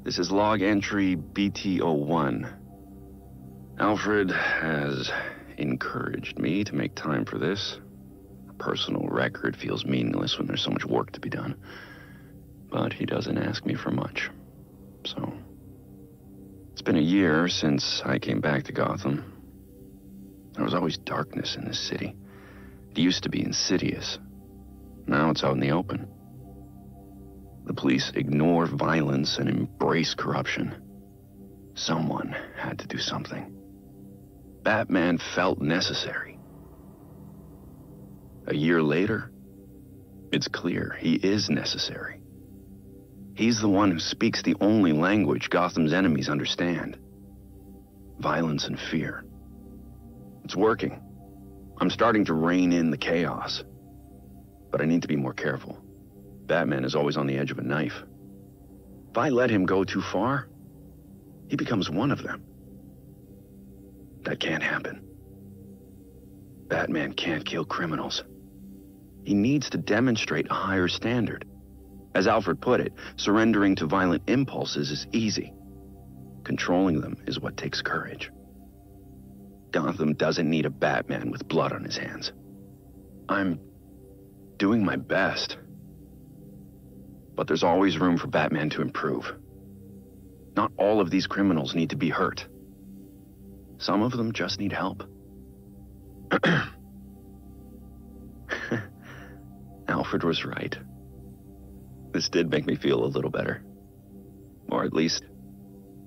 This is log entry BT01. Alfred has encouraged me to make time for this. A personal record feels meaningless when there's so much work to be done. But he doesn't ask me for much. So, it's been a year since I came back to Gotham. There was always darkness in this city. It used to be insidious. Now it's out in the open. The police ignore violence and embrace corruption. Someone had to do something. Batman felt necessary. A year later, it's clear he is necessary. He's the one who speaks the only language Gotham's enemies understand. Violence and fear. It's working. I'm starting to rein in the chaos. But I need to be more careful. Batman is always on the edge of a knife. If I let him go too far, he becomes one of them. That can't happen. Batman can't kill criminals. He needs to demonstrate a higher standard. As Alfred put it, surrendering to violent impulses is easy. Controlling them is what takes courage. Gotham doesn't need a Batman with blood on his hands. I'm doing my best. But there's always room for Batman to improve. Not all of these criminals need to be hurt. Some of them just need help. Alfred was right. This did make me feel a little better. Or at least,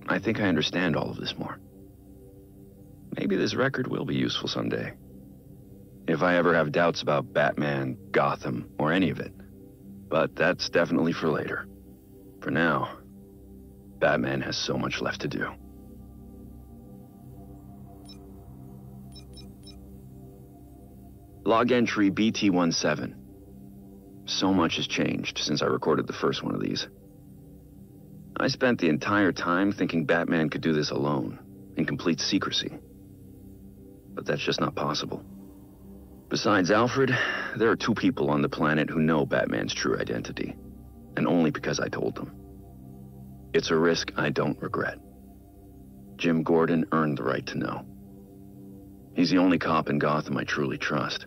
I think I understand all of this more. Maybe this record will be useful someday. If I ever have doubts about Batman, Gotham, or any of it. But that's definitely for later. For now, Batman has so much left to do. Log entry BT17. So much has changed since I recorded the first one of these. I spent the entire time thinking Batman could do this alone, in complete secrecy. But that's just not possible. Besides Alfred, there are two people on the planet who know Batman's true identity, and only because I told them. It's a risk I don't regret. Jim Gordon earned the right to know. He's the only cop in Gotham I truly trust.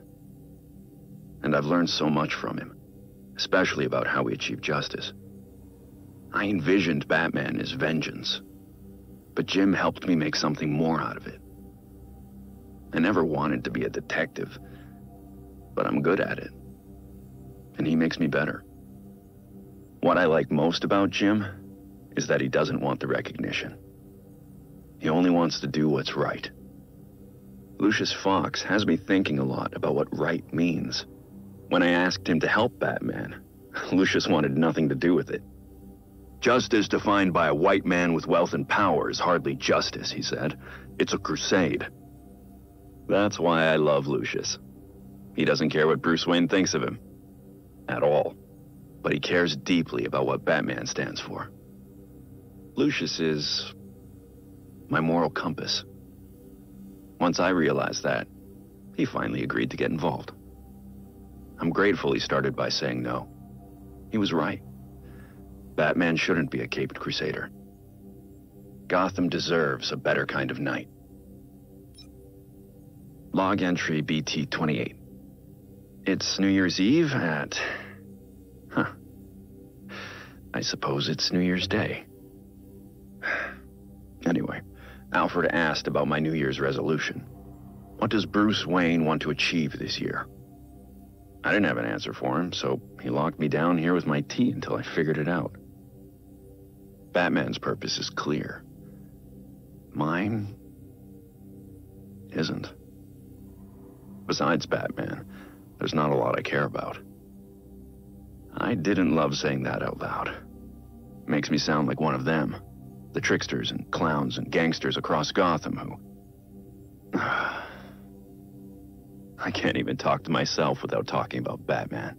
And I've learned so much from him, especially about how we achieve justice. I envisioned Batman as vengeance, but Jim helped me make something more out of it. I never wanted to be a detective, but I'm good at it. And he makes me better. What I like most about Jim is that he doesn't want the recognition. He only wants to do what's right. Lucius Fox has me thinking a lot about what right means. When I asked him to help Batman, Lucius wanted nothing to do with it. Justice defined by a white man with wealth and power is hardly justice, he said. It's a crusade. That's why I love Lucius. He doesn't care what Bruce Wayne thinks of him. At all. But he cares deeply about what Batman stands for. Lucius is my moral compass. Once I realized that, he finally agreed to get involved. I'm grateful he started by saying no. He was right. Batman shouldn't be a caped crusader. Gotham deserves a better kind of knight. Log entry BT28. It's New Year's Eve at... I suppose it's New Year's Day. Anyway, Alfred asked about my New Year's resolution. What does Bruce Wayne want to achieve this year? I didn't have an answer for him, so he locked me down here with my tea until I figured it out. Batman's purpose is clear. Mine isn't. Besides Batman, there's not a lot I care about. I didn't love saying that out loud. It makes me sound like one of them, the tricksters and clowns and gangsters across Gotham who... I can't even talk to myself without talking about Batman.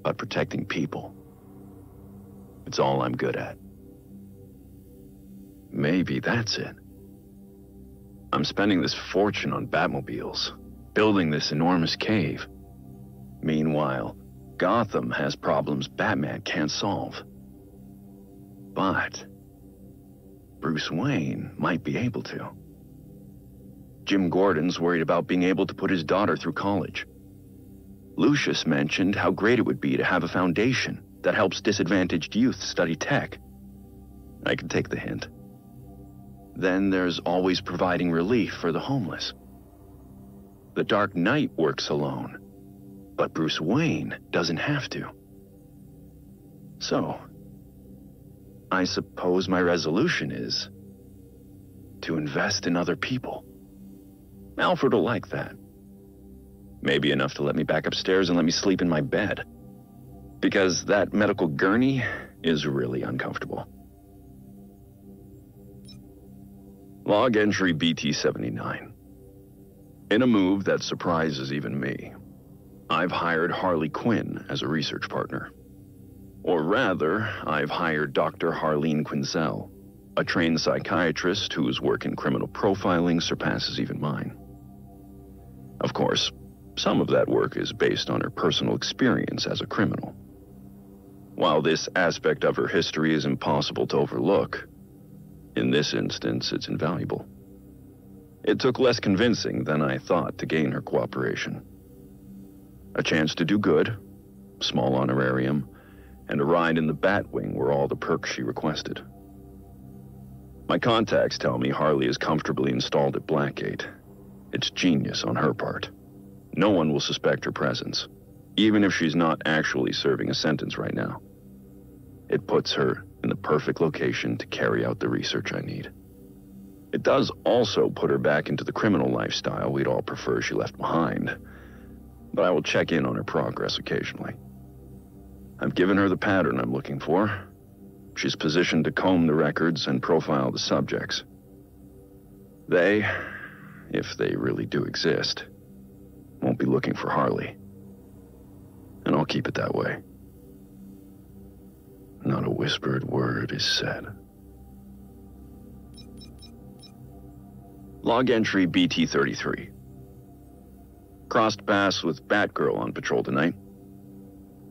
But protecting people, it's all I'm good at. Maybe that's it. I'm spending this fortune on Batmobiles, building this enormous cave. Meanwhile, Gotham has problems Batman can't solve. But Bruce Wayne might be able to. Jim Gordon's worried about being able to put his daughter through college. Lucius mentioned how great it would be to have a foundation that helps disadvantaged youth study tech. I can take the hint. Then there's always providing relief for the homeless. The Dark Knight works alone, but Bruce Wayne doesn't have to. So, I suppose my resolution is to invest in other people. Alfred will like that. Maybe enough to let me back upstairs and let me sleep in my bed. Because that medical gurney is really uncomfortable. Log entry BT-79. In a move that surprises even me, I've hired Harley Quinn as a research partner. Or rather, I've hired Dr. Harleen Quinzel, a trained psychiatrist whose work in criminal profiling surpasses even mine. Of course, some of that work is based on her personal experience as a criminal. While this aspect of her history is impossible to overlook, in this instance, it's invaluable. It took less convincing than I thought to gain her cooperation. A chance to do good, small honorarium, and a ride in the Batwing were all the perks she requested. My contacts tell me Harley is comfortably installed at Blackgate. It's genius on her part. No one will suspect her presence, even if she's not actually serving a sentence right now. It puts her in the perfect location to carry out the research I need. It does also put her back into the criminal lifestyle we'd all prefer she left behind, but I will check in on her progress occasionally. I've given her the pattern I'm looking for. She's positioned to comb the records and profile the subjects. They, if they really do exist, won't be looking for Harley. And I'll keep it that way. Not a whispered word is said. Log entry BT-33. Crossed paths with Batgirl on patrol tonight.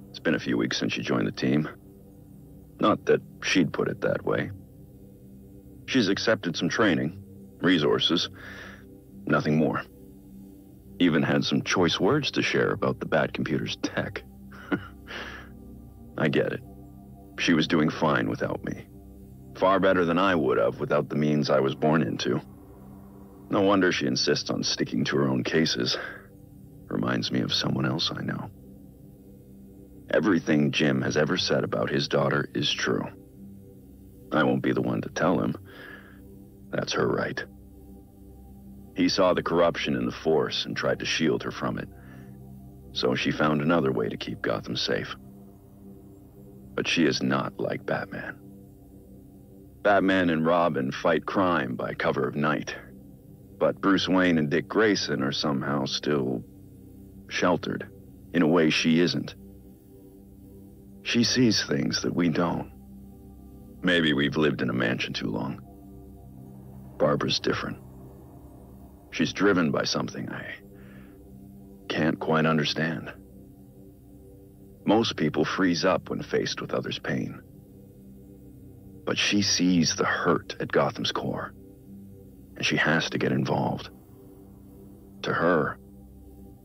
It's been a few weeks since she joined the team. Not that she'd put it that way. She's accepted some training, resources, nothing more. Even had some choice words to share about the Batcomputer's tech. I get it. She was doing fine without me. Far better than I would have without the means I was born into. No wonder she insists on sticking to her own cases. Reminds me of someone else I know. Everything Jim has ever said about his daughter is true. I won't be the one to tell him. That's her right. He saw the corruption in the force and tried to shield her from it. So she found another way to keep Gotham safe. But she is not like Batman. Batman and Robin fight crime by cover of night. But Bruce Wayne and Dick Grayson are somehow still sheltered, in a way she isn't. She sees things that we don't. Maybe we've lived in a mansion too long. Barbara's different. She's driven by something I can't quite understand. Most people freeze up when faced with others' pain. But she sees the hurt at Gotham's core, and she has to get involved. To her,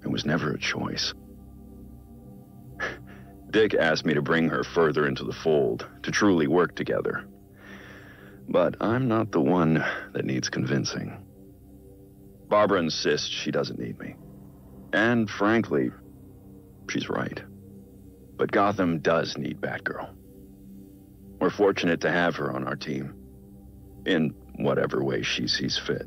it was never a choice. Dick asked me to bring her further into the fold, to truly work together. But I'm not the one that needs convincing. Barbara insists she doesn't need me. And frankly, she's right. But Gotham does need Batgirl. We're fortunate to have her on our team, in whatever way she sees fit.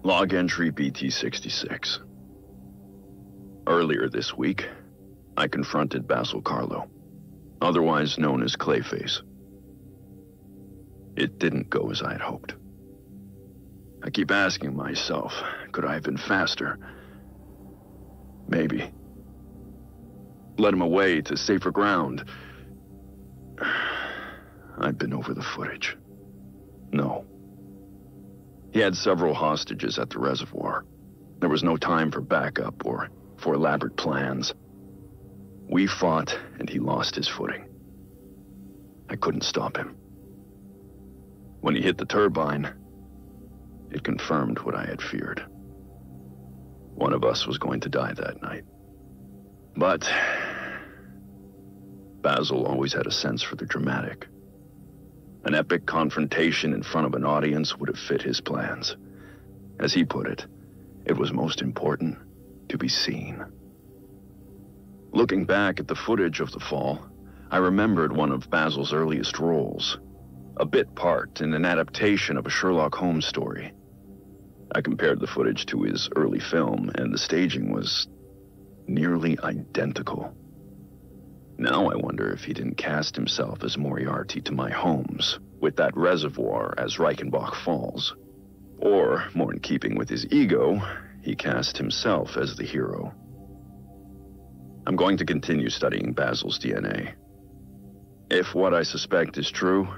Log entry BT-66. Earlier this week, I confronted Basil Carlo, otherwise known as Clayface. It didn't go as I had hoped. I keep asking myself, could I have been faster? Maybe. Led him away to safer ground. I've been over the footage. No. He had several hostages at the reservoir, There was no time for backup or for elaborate plans. We fought, and he lost his footing. I couldn't stop him. When he hit the turbine, it confirmed what I had feared. One of us was going to die that night. But Basil always had a sense for the dramatic. An epic confrontation in front of an audience would have fit his plans. As he put it, it was most important to be seen. Looking back at the footage of the fall, I remembered one of Basil's earliest roles, a bit part in an adaptation of a Sherlock Holmes story. I compared the footage to his early film, and the staging was nearly identical. Now I wonder if he didn't cast himself as Moriarty to my Holmes, with that reservoir as Reichenbach Falls. Or, more in keeping with his ego, he cast himself as the hero. I'm going to continue studying Basil's DNA. If what I suspect is true,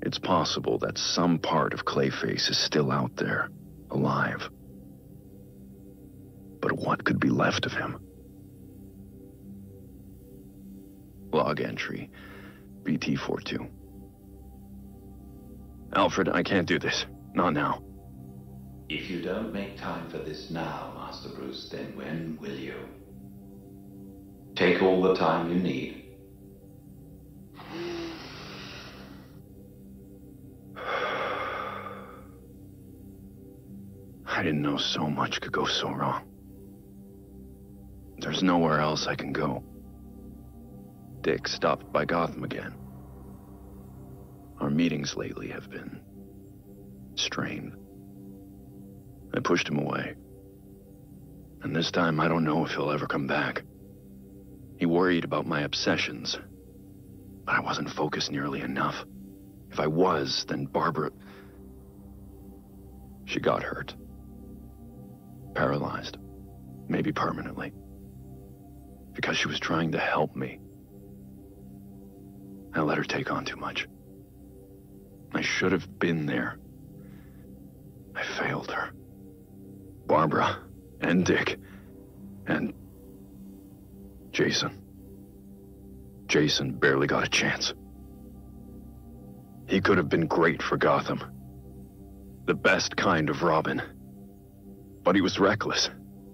it's possible that some part of Clayface is still out there, alive. But what could be left of him? Log entry, BT42. Alfred, I can't do this. Not now. If you don't make time for this now, Master Bruce, then when will you? Take all the time you need. I didn't know so much could go so wrong. There's nowhere else I can go. Dick stopped by Gotham again. Our meetings lately have been strained. I pushed him away. And this time I don't know if he'll ever come back. He worried about my obsessions, but I wasn't focused nearly enough. If I was, then Barbara... She got hurt. Paralyzed. Maybe permanently. Because she was trying to help me. I let her take on too much. I should have been there. I failed her. Barbara, and Dick, and Jason. Jason barely got a chance. He could have been great for Gotham. The best kind of Robin. But he was reckless,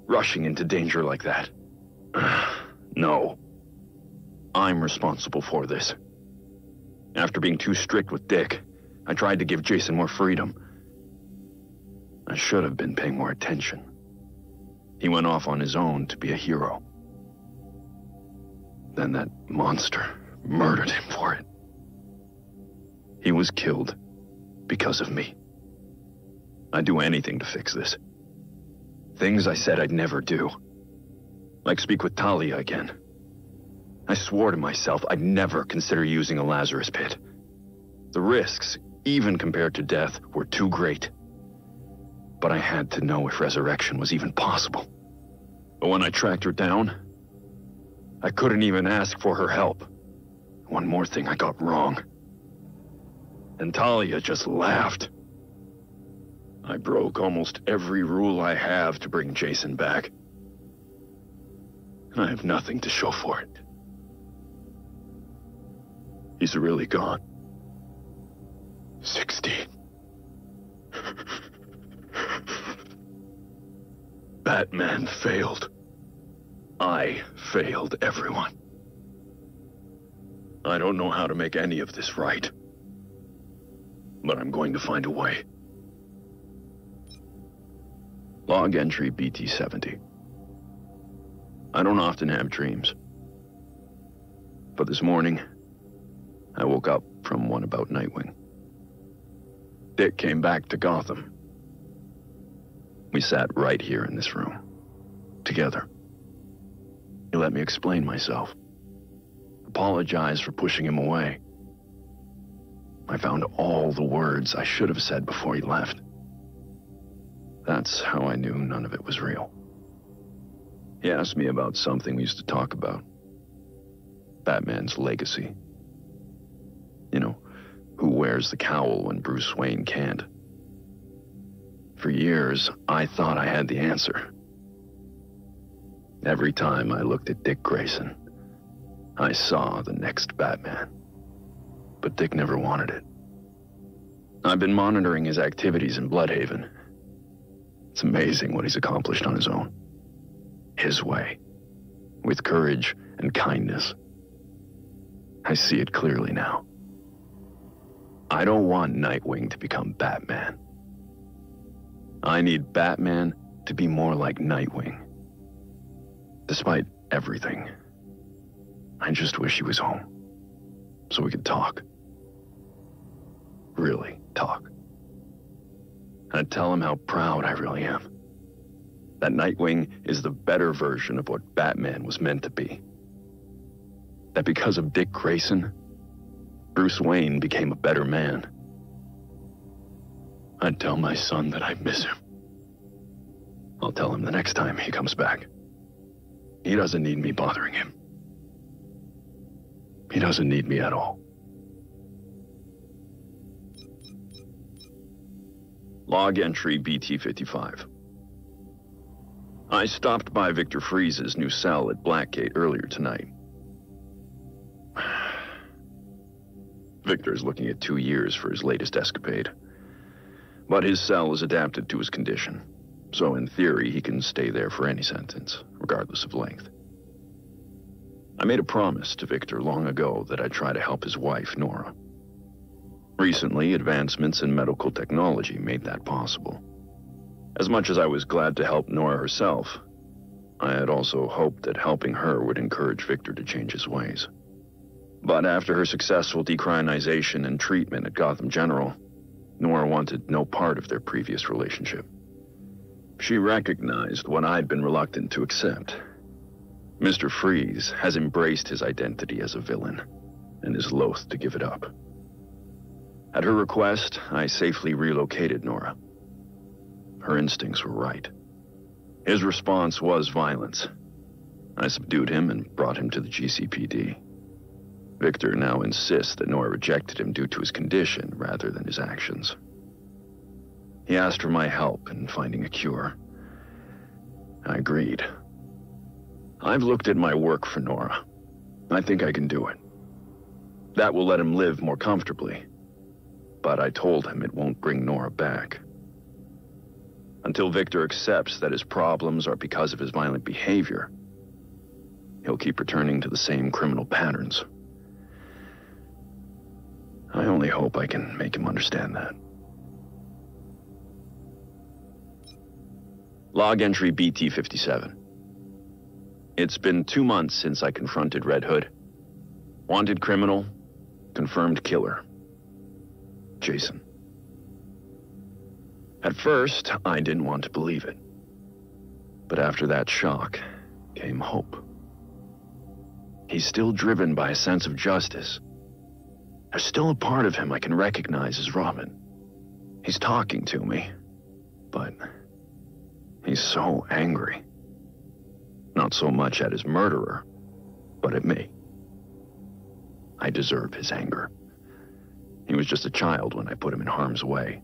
rushing into danger like that. No. I'm responsible for this. After being too strict with Dick, I tried to give Jason more freedom. I should have been paying more attention. He went off on his own to be a hero. Then that monster murdered him for it. He was killed because of me. I'd do anything to fix this. Things I said I'd never do. Like speak with Talia again. I swore to myself I'd never consider using a Lazarus pit. The risks, even compared to death, were too great. But I had to know if resurrection was even possible. But when I tracked her down, I couldn't even ask for her help. One more thing I got wrong. And Talia just laughed. I broke almost every rule I have to bring Jason back. And I have nothing to show for it. He's really gone. 16. Batman failed. I failed everyone. I don't know how to make any of this right. But I'm going to find a way. Log entry BT70. I don't often have dreams. But this morning, I woke up from one about Nightwing. Dick came back to Gotham. We sat right here in this room, together. He let me explain myself, apologize for pushing him away. I found all the words I should have said before he left. That's how I knew none of it was real. He asked me about something we used to talk about. Batman's legacy. You know, who wears the cowl when Bruce Wayne can't. For years, I thought I had the answer. Every time I looked at Dick Grayson, I saw the next Batman. But Dick never wanted it. I've been monitoring his activities in Bloodhaven. It's amazing what he's accomplished on his own. His way. With courage and kindness. I see it clearly now. I don't want Nightwing to become Batman. I need Batman to be more like Nightwing. Despite everything, I just wish he was home, so we could talk. Really talk. I'd tell him how proud I really am. That Nightwing is the better version of what Batman was meant to be. That because of Dick Grayson, Bruce Wayne became a better man. I'd tell my son that I miss him. I'll tell him the next time he comes back. He doesn't need me bothering him. He doesn't need me at all. Log entry BT-55. I stopped by Victor Freeze's new cell at Blackgate earlier tonight. Victor's looking at 2 years for his latest escapade. But his cell is adapted to his condition, so in theory he can stay there for any sentence, regardless of length. I made a promise to Victor long ago that I'd try to help his wife, Nora. Recently, advancements in medical technology made that possible. As much as I was glad to help Nora herself, I had also hoped that helping her would encourage Victor to change his ways. But after her successful decriminalization and treatment at Gotham General, Nora wanted no part of their previous relationship. She recognized what I'd been reluctant to accept. Mr. Freeze has embraced his identity as a villain and is loath to give it up. At her request, I safely relocated Nora. Her instincts were right. His response was violence. I subdued him and brought him to the GCPD. Victor now insists that Nora rejected him due to his condition rather than his actions. He asked for my help in finding a cure. I agreed. I've looked at my work for Nora. I think I can do it. That will let him live more comfortably. But I told him it won't bring Nora back. Until Victor accepts that his problems are because of his violent behavior, he'll keep returning to the same criminal patterns. I only hope I can make him understand that. Log entry BT-57. It's been 2 months since I confronted Red Hood. Wanted criminal, confirmed killer. Jason. At first, I didn't want to believe it. But after that shock came hope. He's still driven by a sense of justice. There's still a part of him I can recognize as Robin. He's talking to me, but he's so angry. Not so much at his murderer, but at me. I deserve his anger. He was just a child when I put him in harm's way.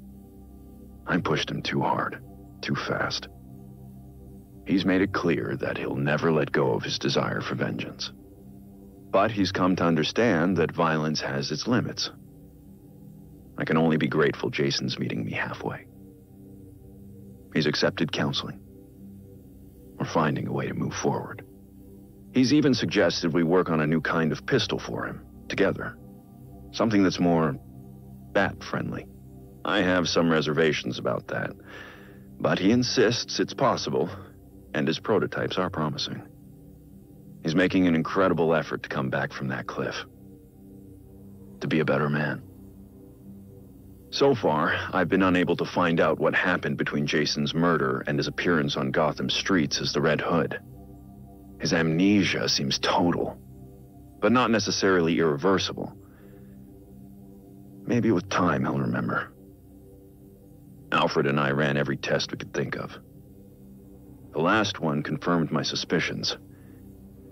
I pushed him too hard, too fast. He's made it clear that he'll never let go of his desire for vengeance. But he's come to understand that violence has its limits. I can only be grateful Jason's meeting me halfway. He's accepted counseling. We're finding a way to move forward. He's even suggested we work on a new kind of pistol for him, together. Something that's more bat-friendly. I have some reservations about that, but he insists it's possible, and his prototypes are promising. He's making an incredible effort to come back from that cliff. To be a better man. So far, I've been unable to find out what happened between Jason's murder and his appearance on Gotham streets as the Red Hood. His amnesia seems total, but not necessarily irreversible. Maybe with time he'll remember. Alfred and I ran every test we could think of. The last one confirmed my suspicions.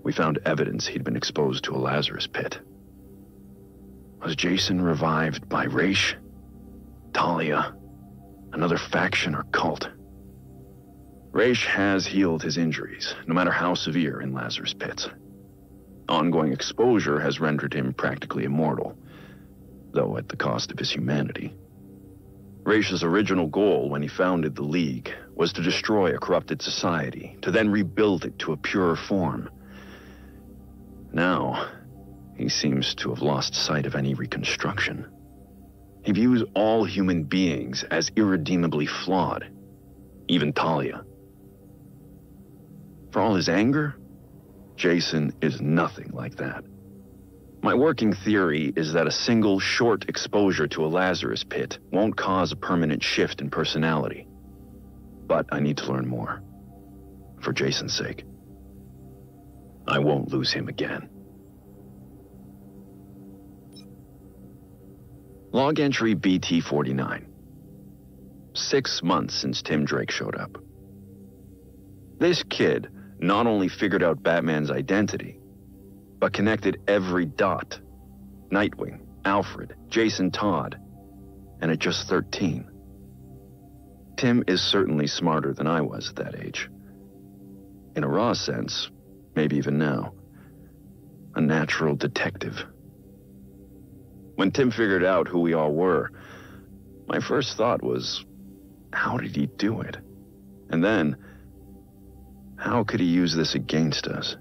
We found evidence he'd been exposed to a Lazarus pit. Was Jason revived by Raish? Talia? Another faction or cult? Raish has healed his injuries, no matter how severe, in Lazarus Pits. Ongoing exposure has rendered him practically immortal, though at the cost of his humanity. Raish's original goal when he founded the League was to destroy a corrupted society, to then rebuild it to a purer form. Now, he seems to have lost sight of any reconstruction. He views all human beings as irredeemably flawed, even Talia. For all his anger, Jason is nothing like that. My working theory is that a single short exposure to a Lazarus Pit won't cause a permanent shift in personality. But I need to learn more. For Jason's sake. I won't lose him again. Log entry BT-49. 6 months since Tim Drake showed up. This kid not only figured out Batman's identity, but connected every dot. Nightwing, Alfred, Jason Todd, and at just 13. Tim is certainly smarter than I was at that age. In a raw sense, maybe even now, a natural detective. When Tim figured out who we all were, my first thought was, how did he do it? And then, how could he use this against us?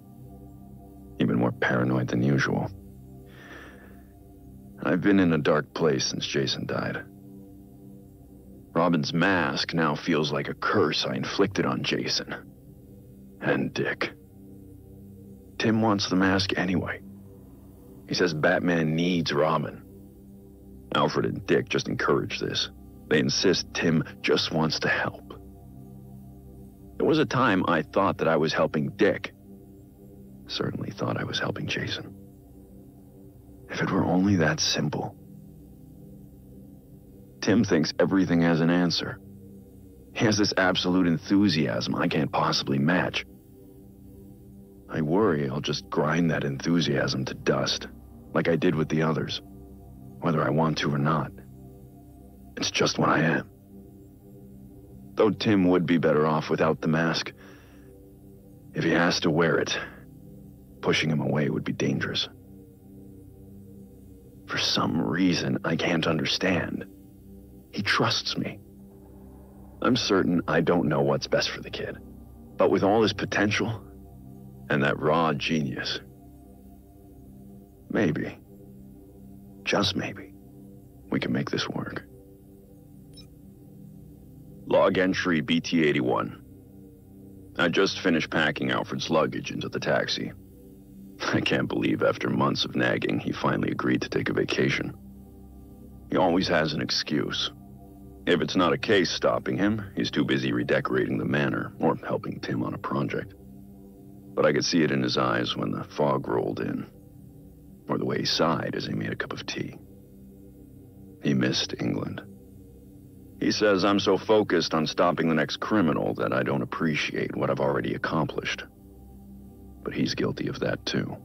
Even more paranoid than usual. I've been in a dark place since Jason died. Robin's mask now feels like a curse I inflicted on Jason. And Dick. Tim wants the mask anyway. He says Batman needs Robin. Alfred and Dick just encourage this. They insist Tim just wants to help. There was a time I thought that I was helping Dick. Certainly thought I was helping Jason. If it were only that simple. Tim thinks everything has an answer. He has this absolute enthusiasm I can't possibly match. I worry I'll just grind that enthusiasm to dust, like I did with the others, whether I want to or not. It's just what I am. Though Tim would be better off without the mask. If he has to wear it, pushing him away would be dangerous. For some reason I can't understand. He trusts me. I'm certain I don't know what's best for the kid. But with all his potential, and that raw genius, maybe, just maybe, we can make this work. Log entry BT-81. I just finished packing Alfred's luggage into the taxi. I can't believe after months of nagging, he finally agreed to take a vacation. He always has an excuse. If it's not a case stopping him, he's too busy redecorating the manor or helping Tim on a project. But I could see it in his eyes when the fog rolled in, or the way he sighed as he made a cup of tea. He missed England. He says I'm so focused on stopping the next criminal that I don't appreciate what I've already accomplished. But he's guilty of that too.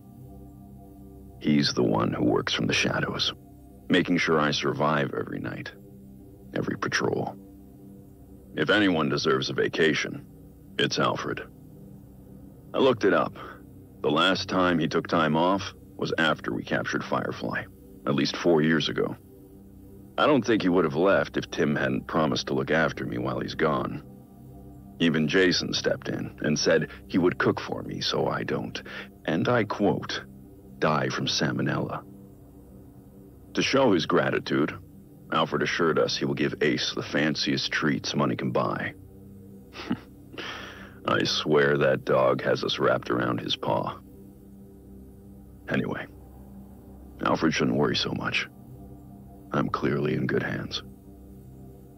He's the one who works from the shadows, making sure I survive every night, every patrol. If anyone deserves a vacation, it's Alfred. I looked it up. The last time he took time off was after we captured Firefly, at least 4 years ago. I don't think he would have left if Tim hadn't promised to look after me while he's gone. Even Jason stepped in and said he would cook for me so I don't, and I quote, die from salmonella. To show his gratitude, Alfred assured us he will give Ace the fanciest treats money can buy. I swear that dog has us wrapped around his paw. Anyway, Alfred shouldn't worry so much. I'm clearly in good hands.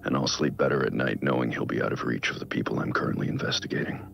And I'll sleep better at night knowing he'll be out of reach of the people I'm currently investigating.